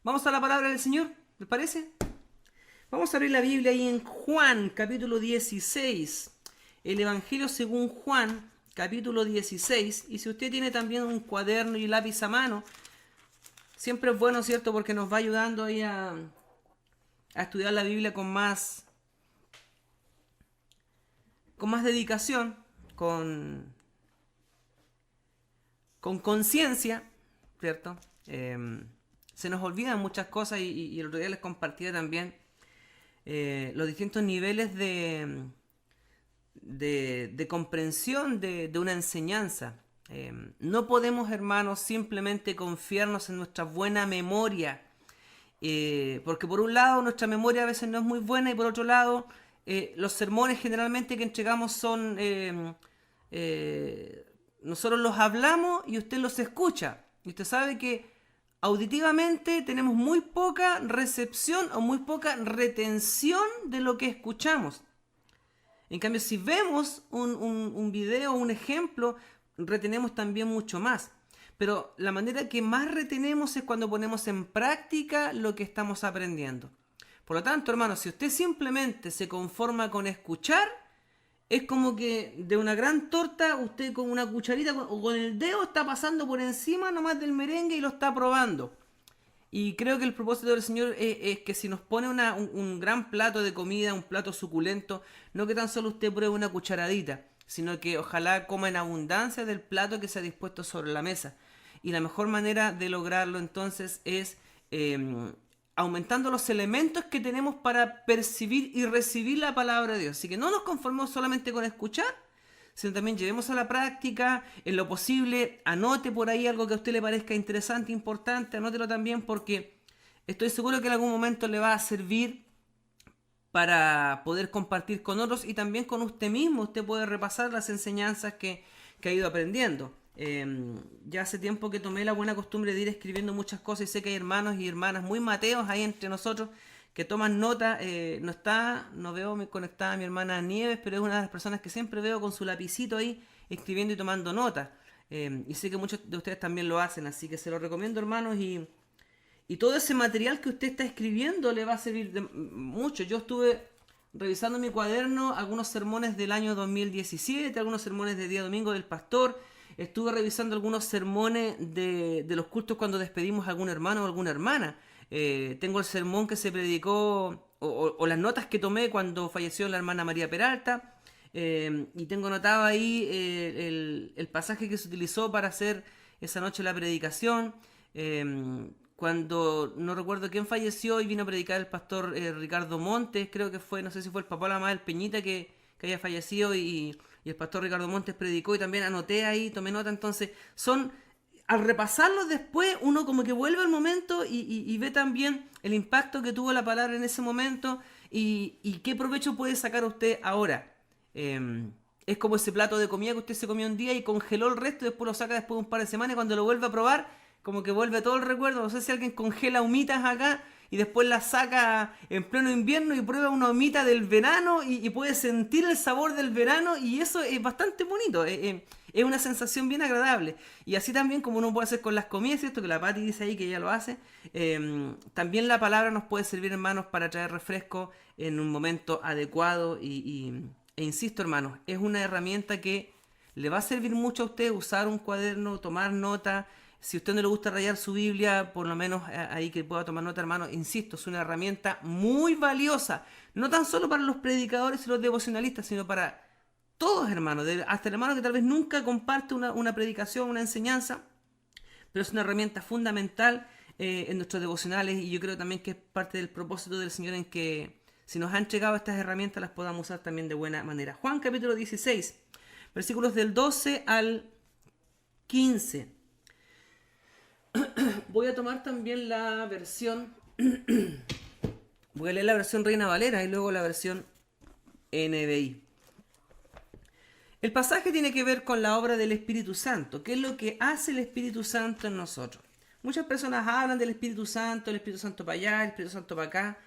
Vamos a la palabra del Señor, ¿les parece? Vamos a abrir la Biblia ahí en Juan, capítulo 16. El Evangelio según Juan, capítulo 16. Y si usted tiene también un cuaderno y lápiz a mano, siempre es bueno, ¿cierto? Porque nos va ayudando ahí a estudiar la Biblia con más dedicación, con conciencia, ¿cierto? Se nos olvidan muchas cosas y el otro día les compartía también los distintos niveles de comprensión de una enseñanza. No podemos, hermanos, simplemente confiarnos en nuestra buena memoria, porque por un lado nuestra memoria a veces no es muy buena y por otro lado los sermones generalmente que entregamos son... nosotros los hablamos y usted los escucha. Y usted sabe que auditivamente tenemos muy poca recepción o muy poca retención de lo que escuchamos. En cambio, si vemos un video, un ejemplo, retenemos también mucho más. Pero la manera que más retenemos es cuando ponemos en práctica lo que estamos aprendiendo. Por lo tanto, hermanos, si usted simplemente se conforma con escuchar, es como que de una gran torta usted con una cucharita o con el dedo está pasando por encima nomás del merengue y lo está probando. Y creo que el propósito del Señor es que si nos pone un gran plato de comida, un plato suculento, no que tan solo usted pruebe una cucharadita, sino que ojalá coma en abundancia del plato que se ha dispuesto sobre la mesa. Y la mejor manera de lograrlo entonces es aumentando los elementos que tenemos para percibir y recibir la palabra de Dios. Así que no nos conformemos solamente con escuchar, sino también llevemos a la práctica, en lo posible, anote por ahí algo que a usted le parezca interesante, importante, anótelo también porque estoy seguro que en algún momento le va a servir para poder compartir con otros y también con usted mismo. Usted puede repasar las enseñanzas que ha ido aprendiendo. Ya hace tiempo que tomé la buena costumbre de ir escribiendo muchas cosas y sé que hay hermanos y hermanas muy mateos ahí entre nosotros que toman nota. No veo conectada a mi hermana Nieves, pero es una de las personas que siempre veo con su lapicito ahí escribiendo y tomando nota. Y sé que muchos de ustedes también lo hacen, así que se lo recomiendo, hermanos, y todo ese material que usted está escribiendo le va a servir de mucho. Yo estuve revisando mi cuaderno algunos sermones del año 2017, algunos sermones de día domingo del pastor. Estuve revisando algunos sermones de los cultos cuando despedimos a algún hermano o alguna hermana. Tengo el sermón que se predicó o las notas que tomé cuando falleció la hermana María Peralta. Y tengo anotado ahí el pasaje que se utilizó para hacer esa noche la predicación. Cuando no recuerdo quién falleció y vino a predicar el pastor Ricardo Montes, creo que fue, no sé si fue el papá o la mamá del Peñita que había fallecido y el pastor Ricardo Montes predicó y también anoté ahí, tomé nota. Entonces al repasarlos después uno como que vuelve al momento y ve también el impacto que tuvo la palabra en ese momento y qué provecho puede sacar usted ahora. Es como ese plato de comida que usted se comió un día y congeló el resto y después lo saca después de un par de semanas y cuando lo vuelve a probar como que vuelve todo el recuerdo. No sé si alguien congela humitas acá y después las saca en pleno invierno y prueba una humita del verano y puede sentir el sabor del verano y eso es bastante bonito. Es una sensación bien agradable. Y así también como uno puede hacer con las comidas, ¿cierto? Que la Pati dice ahí que ella lo hace. También la palabra nos puede servir, hermanos, para traer refresco en un momento adecuado e insisto, hermanos, es una herramienta que le va a servir mucho a usted usar un cuaderno, tomar nota. Si a usted no le gusta rayar su Biblia, por lo menos ahí que pueda tomar nota, hermano, insisto, es una herramienta muy valiosa. No tan solo para los predicadores y los devocionalistas, sino para todos, hermanos. Hasta el hermano que tal vez nunca comparte una predicación, una enseñanza, pero es una herramienta fundamental en nuestros devocionales y yo creo también que es parte del propósito del Señor en que si nos han llegado estas herramientas las podamos usar también de buena manera. Juan capítulo 16, versículos del 12 al 15. Voy a tomar también la versión, voy a leer la versión Reina Valera y luego la versión NBI. El pasaje tiene que ver con la obra del Espíritu Santo. ¿Qué es lo que hace el Espíritu Santo en nosotros? Muchas personas hablan del Espíritu Santo para allá, el Espíritu Santo para acá,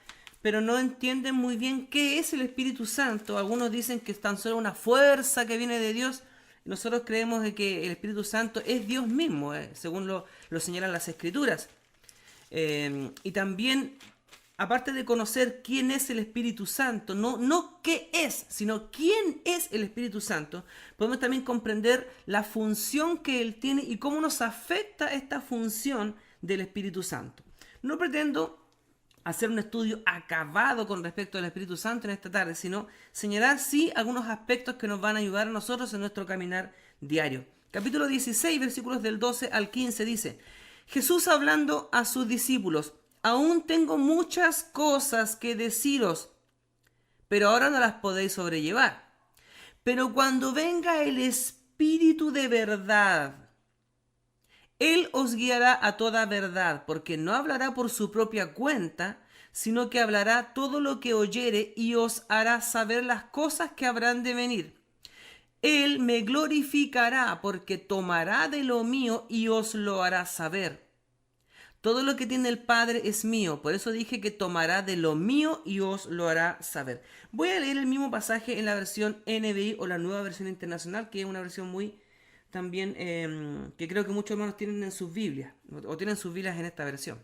pero no entienden muy bien qué es el Espíritu Santo. Algunos dicen que es tan solo una fuerza que viene de Dios. Nosotros creemos de que el Espíritu Santo es Dios mismo, según lo señalan las Escrituras. Y también, aparte de conocer quién es el Espíritu Santo, no qué es, sino quién es el Espíritu Santo, podemos también comprender la función que Él tiene y cómo nos afecta esta función del Espíritu Santo. No pretendo hacer un estudio acabado con respecto al Espíritu Santo en esta tarde, sino señalar sí algunos aspectos que nos van a ayudar a nosotros en nuestro caminar diario. Capítulo 16, versículos del 12 al 15 dice: Jesús hablando a sus discípulos: aún tengo muchas cosas que deciros, pero ahora no las podéis sobrellevar. Pero cuando venga el Espíritu de verdad, Él os guiará a toda verdad, porque no hablará por su propia cuenta, sino que hablará todo lo que oyere y os hará saber las cosas que habrán de venir. Él me glorificará, porque tomará de lo mío y os lo hará saber. Todo lo que tiene el Padre es mío, por eso dije que tomará de lo mío y os lo hará saber. Voy a leer el mismo pasaje en la versión NBI o la Nueva Versión Internacional, que es una versión muy también que creo que muchos hermanos tienen en sus Biblias, o tienen sus Biblias en esta versión.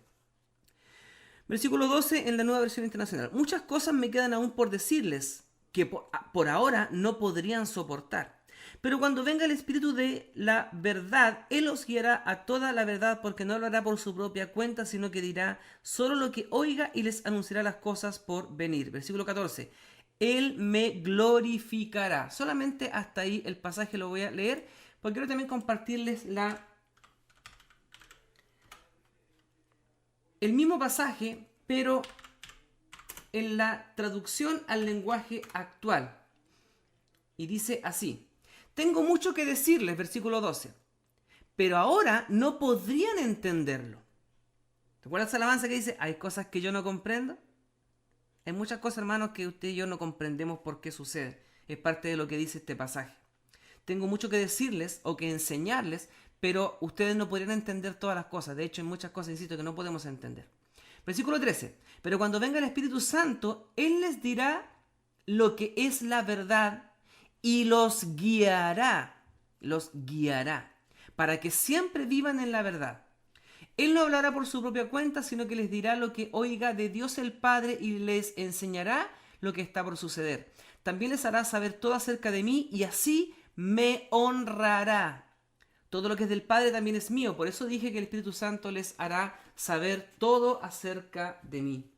Versículo 12 en la Nueva Versión Internacional. Muchas cosas me quedan aún por decirles, que por ahora no podrían soportar. Pero cuando venga el Espíritu de la verdad, Él os guiará a toda la verdad, porque no hablará por su propia cuenta, sino que dirá solo lo que oiga y les anunciará las cosas por venir. Versículo 14. Él me glorificará. Solamente hasta ahí el pasaje lo voy a leer, porque quiero también compartirles el mismo pasaje, pero en la traducción al lenguaje actual. Y dice así: tengo mucho que decirles, versículo 12, pero ahora no podrían entenderlo. ¿Te acuerdas la alabanza que dice: hay cosas que yo no comprendo? Hay muchas cosas, hermanos, que usted y yo no comprendemos por qué sucede. Es parte de lo que dice este pasaje. Tengo mucho que decirles o que enseñarles, pero ustedes no podrían entender todas las cosas. De hecho, hay muchas cosas, insisto, que no podemos entender. Versículo 13. Pero cuando venga el Espíritu Santo, Él les dirá lo que es la verdad y los guiará, para que siempre vivan en la verdad. Él no hablará por su propia cuenta, sino que les dirá lo que oiga de Dios el Padre y les enseñará lo que está por suceder. También les hará saber todo acerca de mí y así me honrará. Todo lo que es del Padre también es mío. Por eso dije que el Espíritu Santo les hará saber todo acerca de mí.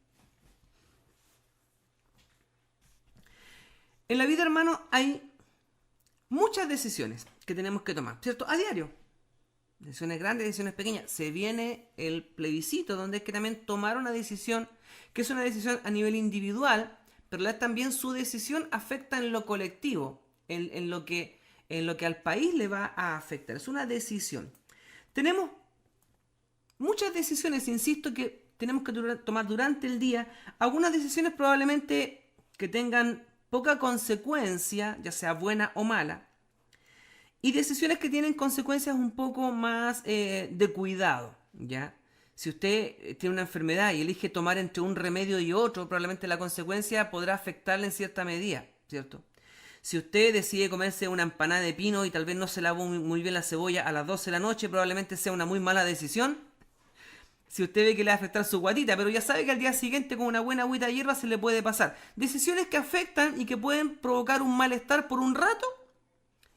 En la vida, hermano, hay muchas decisiones que tenemos que tomar, ¿cierto? A diario. Decisiones grandes, decisiones pequeñas. Se viene el plebiscito, donde es que también tomar una decisión, que es una decisión a nivel individual, pero también su decisión afecta en lo colectivo, en lo que al país le va a afectar. Es una decisión. Tenemos muchas decisiones, insisto, que tenemos que tomar durante el día. Algunas decisiones probablemente que tengan poca consecuencia, ya sea buena o mala. Y decisiones que tienen consecuencias un poco más de cuidado, ¿ya? Si usted tiene una enfermedad y elige tomar entre un remedio y otro, probablemente la consecuencia podrá afectarle en cierta medida, ¿cierto? Si usted decide comerse una empanada de pino y tal vez no se lavó muy bien la cebolla a las 12 de la noche, probablemente sea una muy mala decisión. Si usted ve que le va a afectar su guatita, pero ya sabe que al día siguiente con una buena agüita de hierba se le puede pasar. Decisiones que afectan y que pueden provocar un malestar por un rato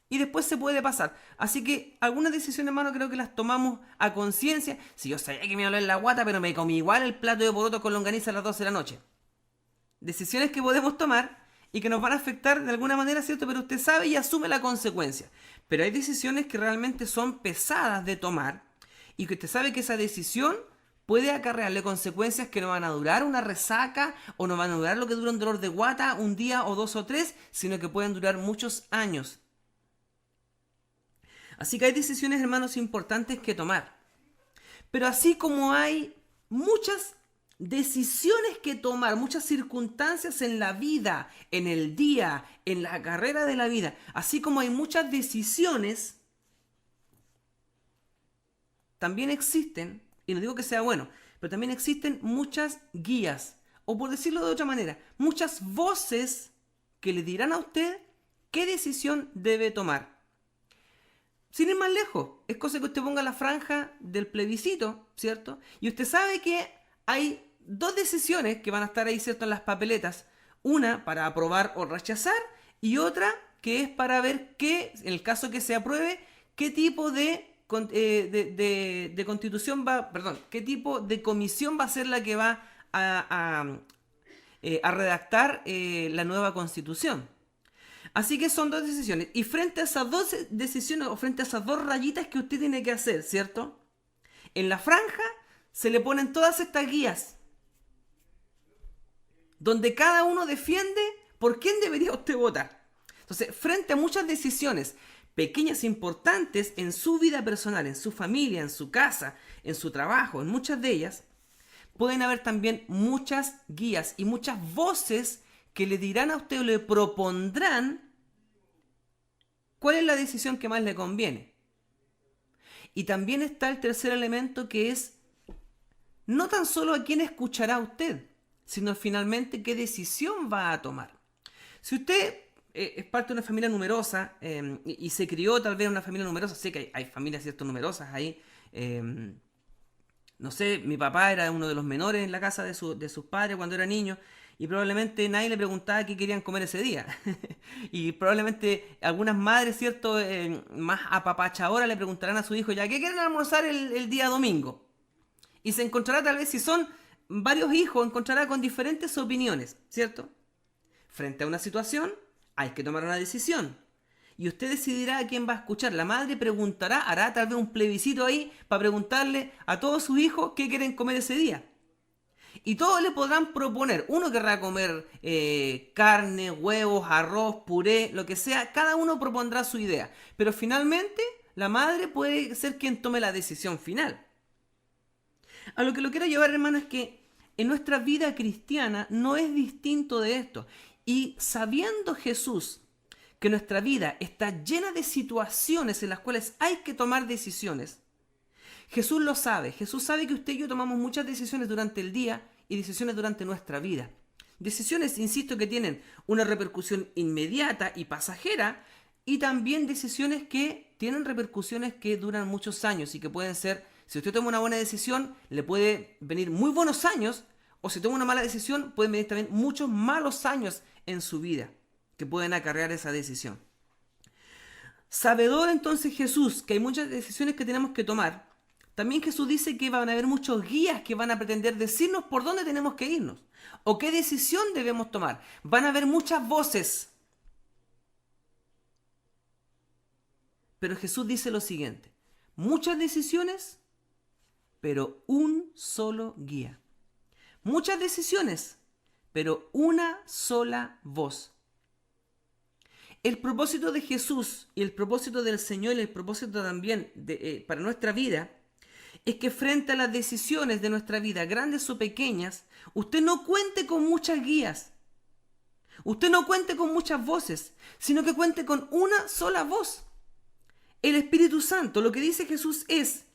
y después se puede pasar. Así que algunas decisiones, hermano, creo que las tomamos a conciencia. Si yo sabía que me iba a doler la guata, pero me comí igual el plato de porotos con longaniza a las 12 de la noche. Decisiones que podemos tomar y que nos van a afectar de alguna manera, ¿cierto? Pero usted sabe y asume la consecuencia. Pero hay decisiones que realmente son pesadas de tomar y que usted sabe que esa decisión puede acarrearle consecuencias que no van a durar una resaca o no van a durar lo que dura un dolor de guata un día o 2 o 3, sino que pueden durar muchos años. Así que hay decisiones, hermanos, importantes que tomar. Pero así como hay muchas decisiones que tomar, muchas circunstancias en la vida, en el día, en la carrera de la vida, así como hay muchas decisiones, también existen, y no digo que sea bueno, pero también existen muchas guías, o por decirlo de otra manera, muchas voces que le dirán a usted qué decisión debe tomar. Sin ir más lejos, es cosa que usted ponga la franja del plebiscito, ¿cierto? Y usted sabe que hay dos decisiones que van a estar ahí, ¿cierto?, en las papeletas. Una para aprobar o rechazar y otra que es para ver qué, en el caso que se apruebe, qué tipo de constitución va, perdón, qué tipo de comisión va a ser la que va a redactar la nueva constitución. Así que son dos decisiones. Y frente a esas dos decisiones o frente a esas dos rayitas que usted tiene que hacer, ¿cierto? En la franja se le ponen todas estas guías donde cada uno defiende por quién debería usted votar. Entonces, frente a muchas decisiones pequeñas e importantes en su vida personal, en su familia, en su casa, en su trabajo, en muchas de ellas, pueden haber también muchas guías y muchas voces que le dirán a usted o le propondrán cuál es la decisión que más le conviene. Y también está el tercer elemento, que es no tan solo a quién escuchará usted, sino finalmente qué decisión va a tomar. Si usted es parte de una familia numerosa y se crió tal vez en una familia numerosa, sé que hay familias, ¿cierto?, numerosas ahí. No sé, mi papá era uno de los menores en la casa de sus padres cuando era niño y probablemente nadie le preguntaba qué querían comer ese día. Y probablemente algunas madres, ¿cierto?, más apapachadoras le preguntarán a su hijo, ya, ¿qué quieren almorzar el día domingo? Y se encontrará tal vez, si son varios hijos, encontrará con diferentes opiniones, ¿cierto? Frente a una situación, hay que tomar una decisión. Y usted decidirá a quién va a escuchar. La madre preguntará, hará tal vez un plebiscito ahí para preguntarle a todos sus hijos qué quieren comer ese día. Y todos le podrán proponer. Uno querrá comer carne, huevos, arroz, puré, lo que sea. Cada uno propondrá su idea. Pero finalmente, la madre puede ser quien tome la decisión final. A lo que lo quiero llevar, hermano, es que en nuestra vida cristiana no es distinto de esto. Y sabiendo Jesús que nuestra vida está llena de situaciones en las cuales hay que tomar decisiones, Jesús lo sabe. Jesús sabe que usted y yo tomamos muchas decisiones durante el día y decisiones durante nuestra vida. Decisiones, insisto, que tienen una repercusión inmediata y pasajera, y también decisiones que tienen repercusiones que duran muchos años y que pueden ser, si usted toma una buena decisión, le puede venir muy buenos años, o si toma una mala decisión, pueden venir también muchos malos años en su vida que pueden acarrear esa decisión. Sabedor entonces Jesús que hay muchas decisiones que tenemos que tomar, también Jesús dice que van a haber muchos guías que van a pretender decirnos por dónde tenemos que irnos o qué decisión debemos tomar. Van a haber muchas voces. Pero Jesús dice lo siguiente: muchas decisiones, pero un solo guía. Muchas decisiones, pero una sola voz. El propósito de Jesús y el propósito del Señor y el propósito también para nuestra vida es que frente a las decisiones de nuestra vida, grandes o pequeñas, usted no cuente con muchas guías, usted no cuente con muchas voces, sino que cuente con una sola voz. El Espíritu Santo. Lo que dice Jesús es: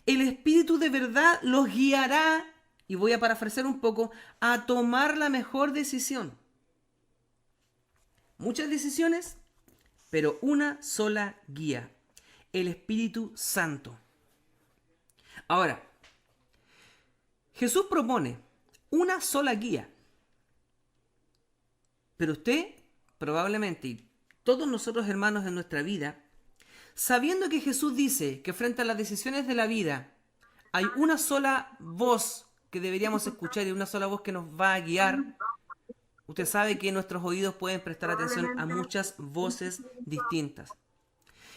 el Espíritu de verdad los guiará, y voy a parafrasear un poco, a tomar la mejor decisión. Muchas decisiones, pero una sola guía: el Espíritu Santo. Ahora, Jesús propone una sola guía, pero usted probablemente, y todos nosotros, hermanos, en nuestra vida, sabiendo que Jesús dice que frente a las decisiones de la vida hay una sola voz que deberíamos escuchar y una sola voz que nos va a guiar, usted sabe que nuestros oídos pueden prestar atención a muchas voces distintas.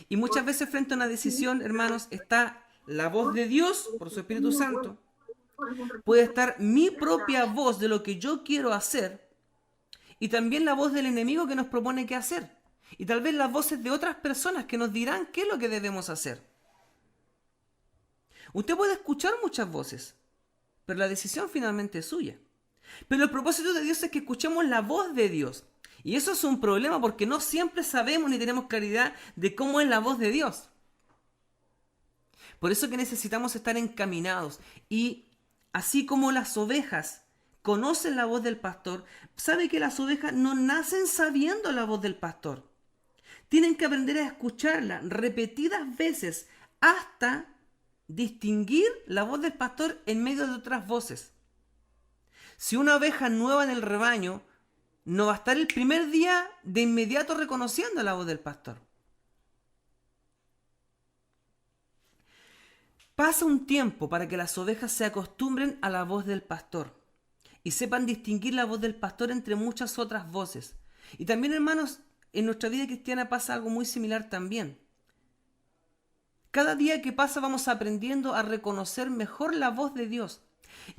Y muchas veces frente a una decisión, hermanos, está la voz de Dios por su Espíritu Santo. Puede estar mi propia voz de lo que yo quiero hacer y también la voz del enemigo que nos propone qué hacer. Y tal vez las voces de otras personas que nos dirán qué es lo que debemos hacer. Usted puede escuchar muchas voces, pero la decisión finalmente es suya. Pero el propósito de Dios es que escuchemos la voz de Dios. Y eso es un problema porque no siempre sabemos ni tenemos claridad de cómo es la voz de Dios. Por eso que necesitamos estar encaminados. Y así como las ovejas conocen la voz del pastor, sabe que las ovejas no nacen sabiendo la voz del pastor. Tienen que aprender a escucharla repetidas veces hasta distinguir la voz del pastor en medio de otras voces. Si una oveja nueva en el rebaño, no va a estar el primer día de inmediato reconociendo la voz del pastor. Pasa un tiempo para que las ovejas se acostumbren a la voz del pastor y sepan distinguir la voz del pastor entre muchas otras voces. Y también, hermanos, en nuestra vida cristiana pasa algo muy similar también. Cada día que pasa vamos aprendiendo a reconocer mejor la voz de Dios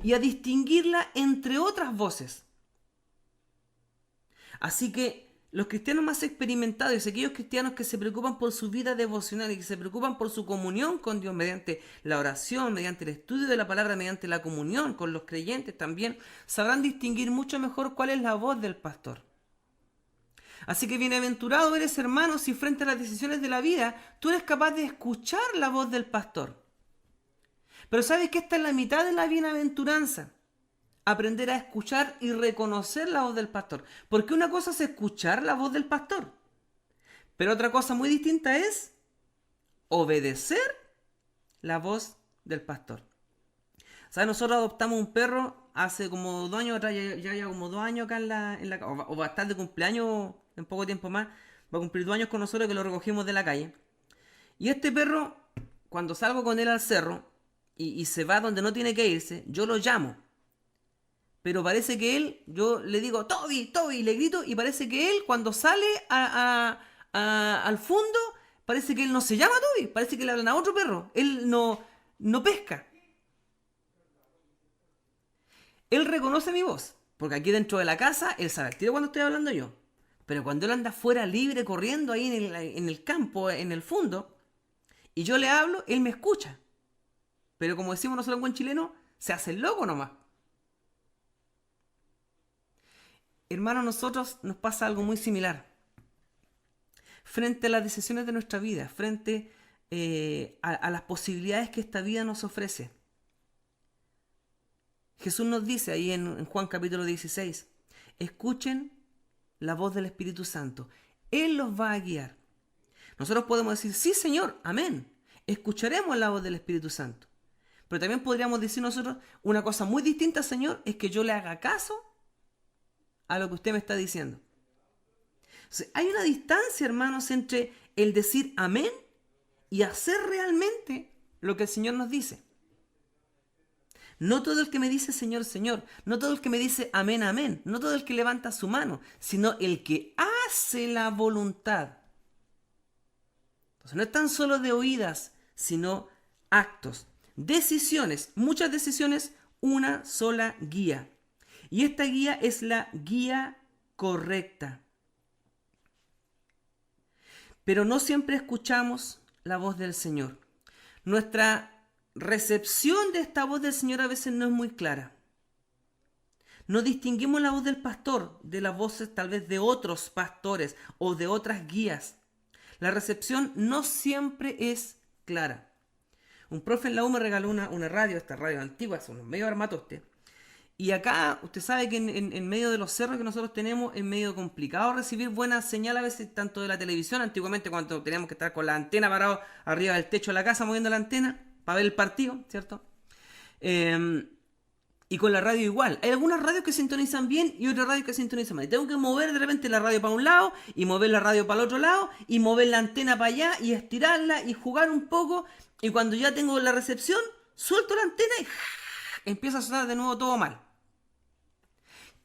y a distinguirla entre otras voces. Así que los cristianos más experimentados, aquellos cristianos que se preocupan por su vida devocional y que se preocupan por su comunión con Dios mediante la oración, mediante el estudio de la palabra, mediante la comunión con los creyentes también, sabrán distinguir mucho mejor cuál es la voz del pastor. Así que bienaventurado eres, hermano, si frente a las decisiones de la vida tú eres capaz de escuchar la voz del pastor. Pero sabes que esta es la mitad de la bienaventuranza. Aprender a escuchar y reconocer la voz del pastor. Porque una cosa es escuchar la voz del pastor, pero otra cosa muy distinta es obedecer la voz del pastor. ¿Sabes? Nosotros adoptamos un perro hace como 2 años atrás, ya como 2 años acá en la o va a estar de cumpleaños en poco tiempo más. Va a cumplir 2 años con nosotros, que lo recogimos de la calle. Y este perro, cuando salgo con él al cerro y se va donde no tiene que irse, yo lo llamo. Pero parece que él, yo le digo, Toby, Toby, le grito, y parece que él, cuando sale al fondo, parece que él no se llama Toby, parece que le hablan a otro perro. Él no pesca. Él reconoce mi voz, porque aquí dentro de la casa, él sabe el tiro cuando estoy hablando yo. Pero cuando él anda fuera libre, corriendo ahí en el campo, en el fondo, y yo le hablo, él me escucha. Pero como decimos nosotros en buen chileno, se hace el loco nomás. Hermanos, nosotros nos pasa algo muy similar. Frente a las decisiones de nuestra vida, frente a las posibilidades que esta vida nos ofrece. Jesús nos dice ahí en Juan capítulo 16, escuchen la voz del Espíritu Santo. Él los va a guiar. Nosotros podemos decir, sí Señor, amén. Escucharemos la voz del Espíritu Santo. Pero también podríamos decir nosotros, una cosa muy distinta, Señor, es que yo le haga caso a lo que usted me está diciendo. O sea, hay una distancia, hermanos, entre el decir amén y hacer realmente lo que el Señor nos dice. No todo el que me dice Señor, Señor, no todo el que me dice amén, amén, no todo el que levanta su mano, sino el que hace la voluntad. Entonces no es tan solo de oídas, sino actos, decisiones, muchas decisiones, una sola guía. Y esta guía es la guía correcta. Pero no siempre escuchamos la voz del Señor. Nuestra recepción de esta voz del Señor a veces no es muy clara. No distinguimos la voz del pastor de las voces tal vez de otros pastores o de otras guías. La recepción no siempre es clara. Un profe en la U me regaló una radio, esta radio antigua, son medio armatoste. Y acá, usted sabe que en medio de los cerros que nosotros tenemos, es medio complicado recibir buena señal a veces, tanto de la televisión, antiguamente cuando teníamos que estar con la antena parado arriba del techo de la casa, moviendo la antena, para ver el partido, ¿cierto? Y con la radio igual. Hay algunas radios que sintonizan bien y otras radios que sintonizan mal. Y tengo que mover de repente la radio para un lado, y mover la radio para el otro lado, y mover la antena para allá, y estirarla, y jugar un poco, y cuando ya tengo la recepción, suelto la antena y empieza a sonar de nuevo todo mal.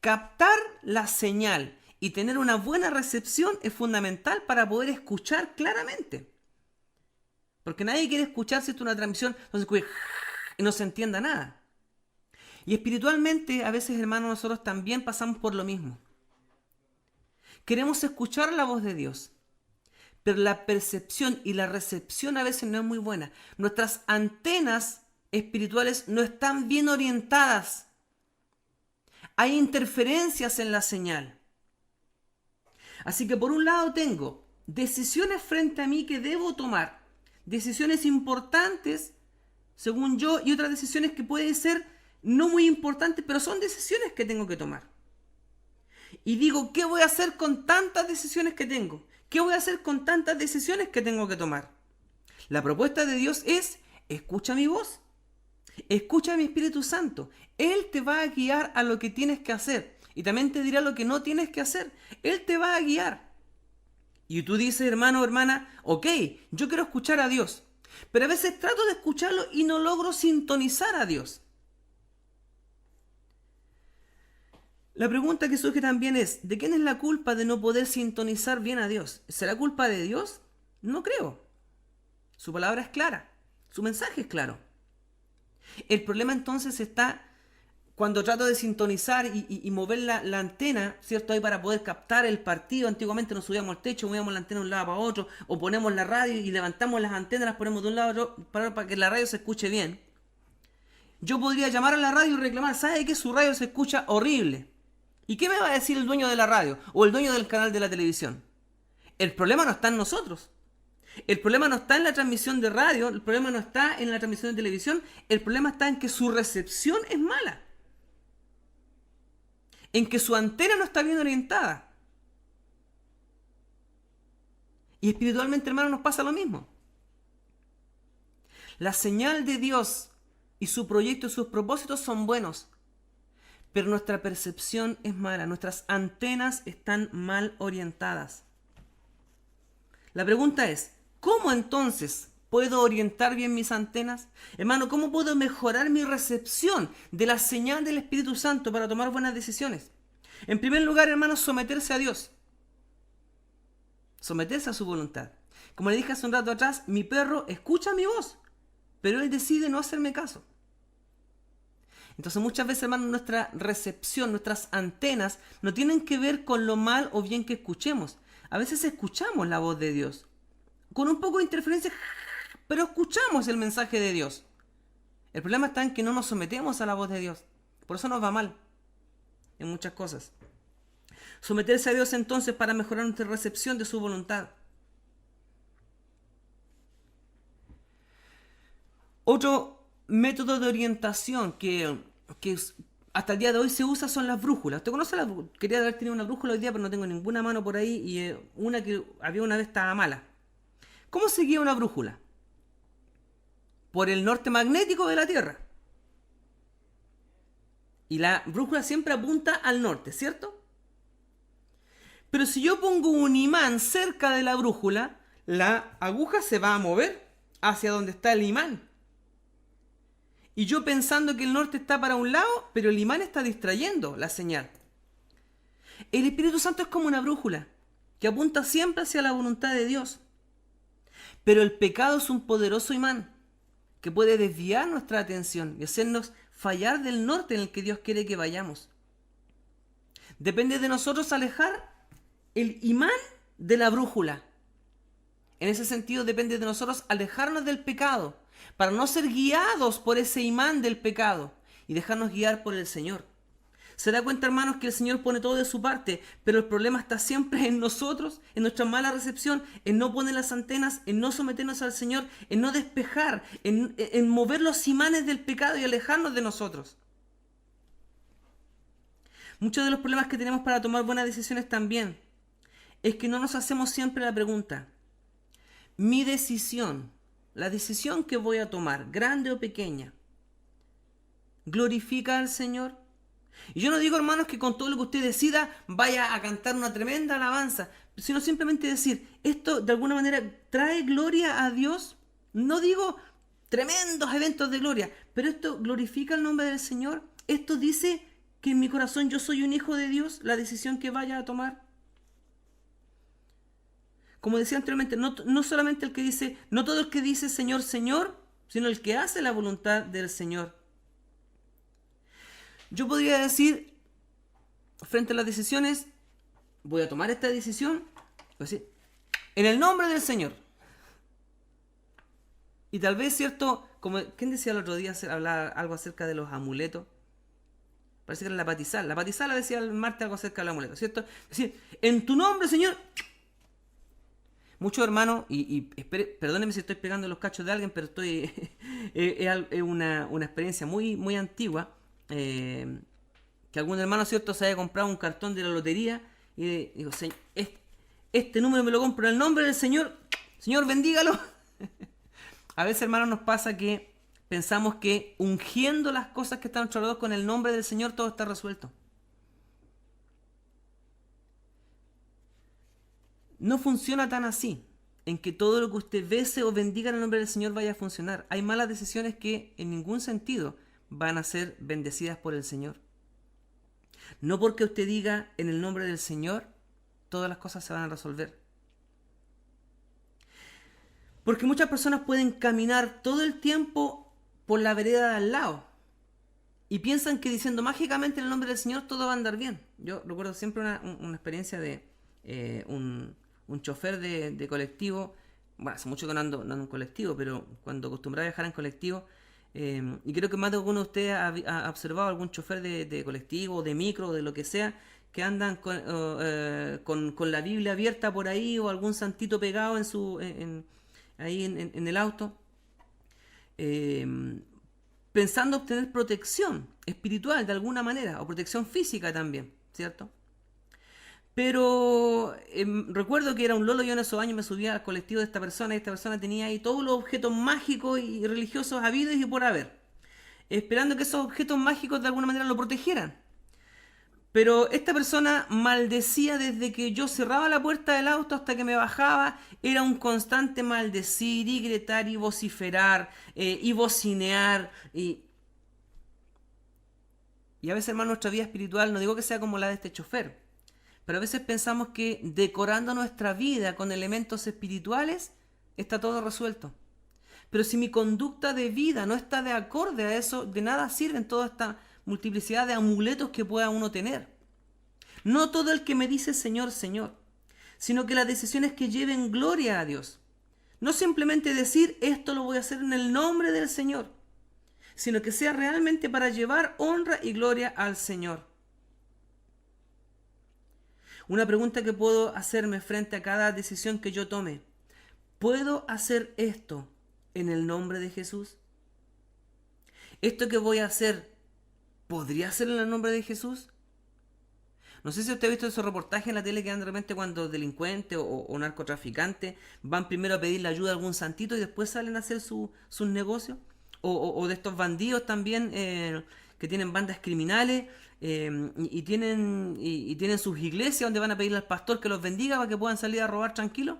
Captar la señal y tener una buena recepción es fundamental para poder escuchar claramente. Porque nadie quiere escuchar si esto es una transmisión, y no se entienda nada. Y espiritualmente, a veces, hermanos, nosotros también pasamos por lo mismo. Queremos escuchar la voz de Dios, pero la percepción y la recepción a veces no es muy buena. Nuestras antenas espirituales no están bien orientadas. Hay interferencias en la señal. Así que por un lado tengo decisiones frente a mí que debo tomar. Decisiones importantes, según yo, y otras decisiones que pueden ser no muy importantes, pero son decisiones que tengo que tomar. Y digo, ¿qué voy a hacer con tantas decisiones que tengo? ¿Qué voy a hacer con tantas decisiones que tengo que tomar? La propuesta de Dios es, escucha mi voz, escucha a mi Espíritu Santo. Él te va a guiar a lo que tienes que hacer y también te dirá lo que no tienes que hacer. Él te va a guiar. Y tú dices, hermano o hermana, ok, yo quiero escuchar a Dios, pero a veces trato de escucharlo y no logro sintonizar a Dios. La pregunta que surge también es, ¿de quién es la culpa de no poder sintonizar bien a Dios? ¿Será culpa de Dios? No creo. Su palabra es clara, su mensaje es claro. El problema entonces está cuando trato de sintonizar y mover la antena, ¿cierto? Ahí para poder captar el partido. Antiguamente nos subíamos al techo, movíamos la antena de un lado para otro, o ponemos la radio y levantamos las antenas, las ponemos de un lado a otro para que la radio se escuche bien. Yo podría llamar a la radio y reclamar, ¿sabe que su radio se escucha horrible? ¿Y qué me va a decir el dueño de la radio o el dueño del canal de la televisión? El problema no está en nosotros. El problema no está en la transmisión de radio, el problema no está en la transmisión de televisión, el problema está en que su recepción es mala. En que su antena no está bien orientada. Y espiritualmente, hermano, nos pasa lo mismo. La señal de Dios y su proyecto y sus propósitos son buenos, pero nuestra percepción es mala, nuestras antenas están mal orientadas. La pregunta es, ¿cómo entonces puedo orientar bien mis antenas? Hermano, ¿cómo puedo mejorar mi recepción de la señal del Espíritu Santo para tomar buenas decisiones? En primer lugar, hermano, someterse a Dios. Someterse a su voluntad. Como le dije hace un rato atrás, mi perro escucha mi voz, pero él decide no hacerme caso. Entonces muchas veces, hermano, nuestra recepción, nuestras antenas, no tienen que ver con lo mal o bien que escuchemos. A veces escuchamos la voz de Dios, con un poco de interferencia, pero escuchamos el mensaje de Dios. El problema está en que no nos sometemos a la voz de Dios. Por eso nos va mal en muchas cosas. Someterse a Dios entonces para mejorar nuestra recepción de su voluntad. Otro método de orientación que hasta el día de hoy se usa son las brújulas. ¿Usted conoce las brújulas? Quería haber tenido una brújula hoy día, pero no tengo ninguna mano por ahí y una que había una vez estaba mala. ¿Cómo se guía una brújula? Por el norte magnético de la Tierra. Y la brújula siempre apunta al norte, ¿cierto? Pero si yo pongo un imán cerca de la brújula, la aguja se va a mover hacia donde está el imán. Y yo pensando que el norte está para un lado, pero el imán está distrayendo la señal. El Espíritu Santo es como una brújula que apunta siempre hacia la voluntad de Dios. Pero el pecado es un poderoso imán que puede desviar nuestra atención y hacernos fallar del norte en el que Dios quiere que vayamos. Depende de nosotros alejar el imán de la brújula. En ese sentido depende de nosotros alejarnos del pecado para no ser guiados por ese imán del pecado y dejarnos guiar por el Señor. Se da cuenta, hermanos, que el Señor pone todo de su parte, pero el problema está siempre en nosotros, en nuestra mala recepción, en no poner las antenas, en no someternos al Señor, en no despejar, en mover los imanes del pecado y alejarnos de nosotros. Muchos de los problemas que tenemos para tomar buenas decisiones también es que no nos hacemos siempre la pregunta, mi decisión, la decisión que voy a tomar, grande o pequeña, ¿glorifica al Señor? Y yo no digo, hermanos, que con todo lo que usted decida vaya a cantar una tremenda alabanza, sino simplemente decir, esto de alguna manera trae gloria a Dios. No digo tremendos eventos de gloria, pero esto glorifica el nombre del Señor. Esto dice que en mi corazón yo soy un hijo de Dios, la decisión que vaya a tomar. Como decía anteriormente, no solamente el que dice, no todo el que dice Señor, Señor, sino el que hace la voluntad del Señor. Yo podría decir, frente a las decisiones, voy a tomar esta decisión, voy a decir, en el nombre del Señor. Y tal vez, ¿cierto? Como, ¿quién decía el otro día hablar algo acerca de los amuletos? Parece que era la Patizal. La Patizal decía el martes algo acerca del amuleto, ¿cierto? Es decir, en tu nombre, Señor. Muchos hermanos, perdónenme si estoy pegando los cachos de alguien, pero es una experiencia muy, muy antigua. Que algún hermano, ¿cierto?, se haya comprado un cartón de la lotería y digo, este número me lo compro en el nombre del Señor, Señor bendígalo. A veces, hermanos, nos pasa que pensamos que ungiendo las cosas que están a nuestro alrededor con el nombre del Señor todo está resuelto. No funciona tan así, en que todo lo que usted bese o bendiga en el nombre del Señor vaya a funcionar. Hay malas decisiones que en ningún sentido van a ser bendecidas por el Señor. No porque usted diga en el nombre del Señor, todas las cosas se van a resolver. Porque muchas personas pueden caminar todo el tiempo por la vereda de al lado y piensan que diciendo mágicamente en el nombre del Señor todo va a andar bien. Yo recuerdo siempre una experiencia de un chofer de colectivo. Bueno, hace mucho que no ando en colectivo, pero cuando acostumbraba a viajar en colectivo, y creo que más de alguno de ustedes ha observado algún chofer de colectivo, de micro, de lo que sea, que andan con la Biblia abierta por ahí o algún santito pegado ahí en el auto, pensando obtener protección espiritual de alguna manera, o protección física también, ¿cierto? Pero recuerdo que era un lolo, yo en esos años me subía al colectivo de esta persona y esta persona tenía ahí todos los objetos mágicos y religiosos habidos y por haber, esperando que esos objetos mágicos de alguna manera lo protegieran. Pero esta persona maldecía desde que yo cerraba la puerta del auto hasta que me bajaba. Era un constante maldecir y gritar y vociferar y bocinear. Y a veces, hermano, nuestra vida espiritual, no digo que sea como la de este chofer, pero a veces pensamos que decorando nuestra vida con elementos espirituales está todo resuelto. Pero si mi conducta de vida no está de acorde a eso, de nada sirven toda esta multiplicidad de amuletos que pueda uno tener. No todo el que me dice Señor, Señor, sino que las decisiones que lleven gloria a Dios. No simplemente decir esto lo voy a hacer en el nombre del Señor, sino que sea realmente para llevar honra y gloria al Señor. Una pregunta que puedo hacerme frente a cada decisión que yo tome. ¿Puedo hacer esto en el nombre de Jesús? ¿Esto que voy a hacer, podría ser en el nombre de Jesús? No sé si usted ha visto esos reportajes en la tele que dan de repente cuando delincuentes o narcotraficantes van primero a pedirle ayuda a algún santito y después salen a hacer sus negocios. O de estos bandidos también que tienen bandas criminales y tienen sus iglesias donde van a pedirle al pastor que los bendiga para que puedan salir a robar tranquilos.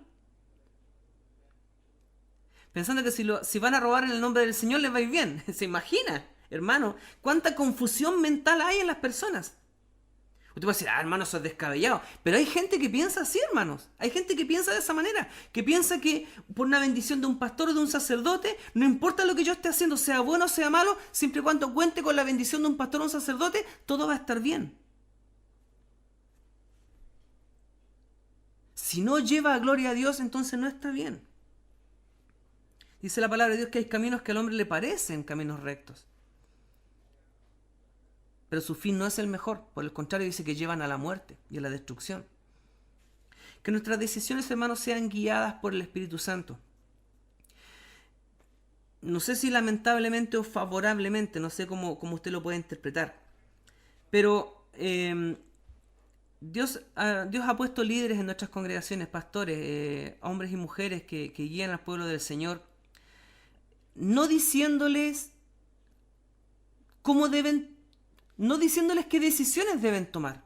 Pensando que si van a robar en el nombre del Señor les va a ir bien. ¿Se imagina, hermano? ¿Cuánta confusión mental hay en las personas? Usted puede decir, hermano, eso es descabellado. Pero hay gente que piensa así, hermanos. Hay gente que piensa de esa manera. Que piensa que por una bendición de un pastor o de un sacerdote, no importa lo que yo esté haciendo, sea bueno o sea malo, siempre y cuando cuente con la bendición de un pastor o un sacerdote, todo va a estar bien. Si no lleva a gloria a Dios, entonces no está bien. Dice la palabra de Dios que hay caminos que al hombre le parecen caminos rectos, pero su fin no es el mejor. Por el contrario, dice que llevan a la muerte y a la destrucción. Que nuestras decisiones, hermanos, sean guiadas por el Espíritu Santo. No sé si lamentablemente o favorablemente, no sé cómo usted lo puede interpretar, pero Dios ha puesto líderes en nuestras congregaciones, pastores, hombres y mujeres que guían al pueblo del Señor, no diciéndoles no diciéndoles qué decisiones deben tomar.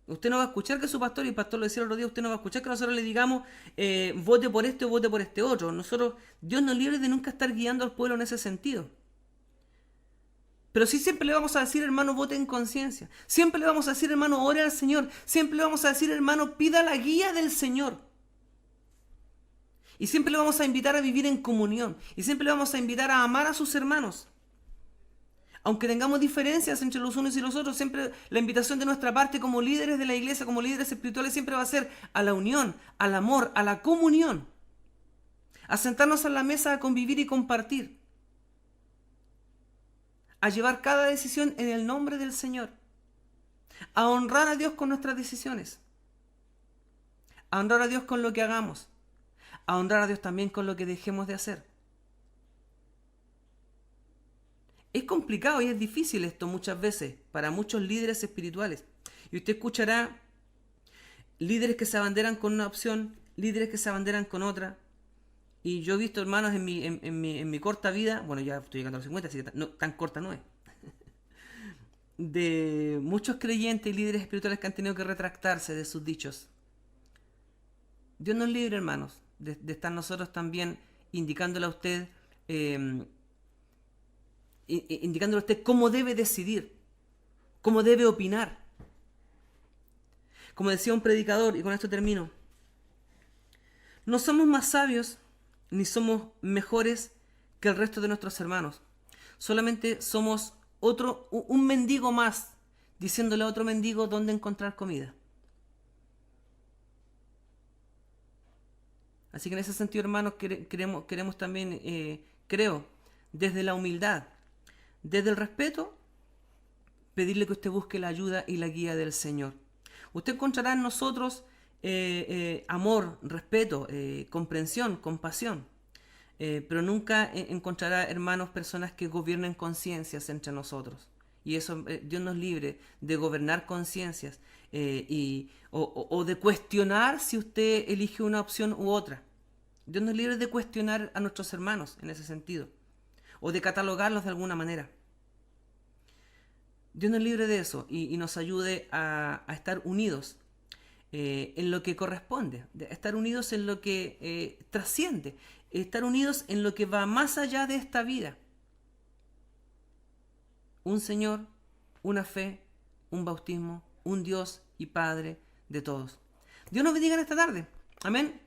Usted no va a escuchar que su pastor, y el pastor lo decía el otro día, usted no va a escuchar que nosotros le digamos vote por este o vote por este otro. Dios nos libre de nunca estar guiando al pueblo en ese sentido. Pero sí siempre le vamos a decir, hermano, vote en conciencia. Siempre le vamos a decir, hermano, ore al Señor. Siempre le vamos a decir, hermano, pida la guía del Señor. Y siempre le vamos a invitar a vivir en comunión. Y siempre le vamos a invitar a amar a sus hermanos. Aunque tengamos diferencias entre los unos y los otros, siempre la invitación de nuestra parte como líderes de la iglesia, como líderes espirituales, siempre va a ser a la unión, al amor, a la comunión. A sentarnos a la mesa a convivir y compartir. A llevar cada decisión en el nombre del Señor. A honrar a Dios con nuestras decisiones. A honrar a Dios con lo que hagamos. A honrar a Dios también con lo que dejemos de hacer. Es complicado y es difícil esto muchas veces para muchos líderes espirituales. Y usted escuchará líderes que se abanderan con una opción, líderes que se abanderan con otra. Y yo he visto, hermanos, en mi corta vida, bueno, ya estoy llegando a los 50, así que tan corta no es, de muchos creyentes y líderes espirituales que han tenido que retractarse de sus dichos. Dios nos libre, hermanos, de estar nosotros también indicándole a usted, indicándole a usted cómo debe decidir, cómo debe opinar. Como decía un predicador, y con esto termino, no somos más sabios ni somos mejores que el resto de nuestros hermanos. Solamente somos un mendigo más, diciéndole a otro mendigo dónde encontrar comida. Así que en ese sentido, hermanos, queremos también, creo, desde la humildad, desde el respeto, pedirle que usted busque la ayuda y la guía del Señor. Usted encontrará en nosotros amor, respeto, comprensión, compasión. Pero nunca encontrará, hermanos, personas que gobiernen conciencias entre nosotros. Y eso, Dios nos libre de gobernar conciencias o de cuestionar si usted elige una opción u otra. Dios nos libre de cuestionar a nuestros hermanos en ese sentido, o de catalogarlos de alguna manera. Dios nos libre de eso y nos ayude a estar unidos en lo que corresponde, estar unidos en lo que trasciende, estar unidos en lo que va más allá de esta vida. Un Señor, una fe, un bautismo, un Dios y Padre de todos. Dios nos bendiga en esta tarde. Amén.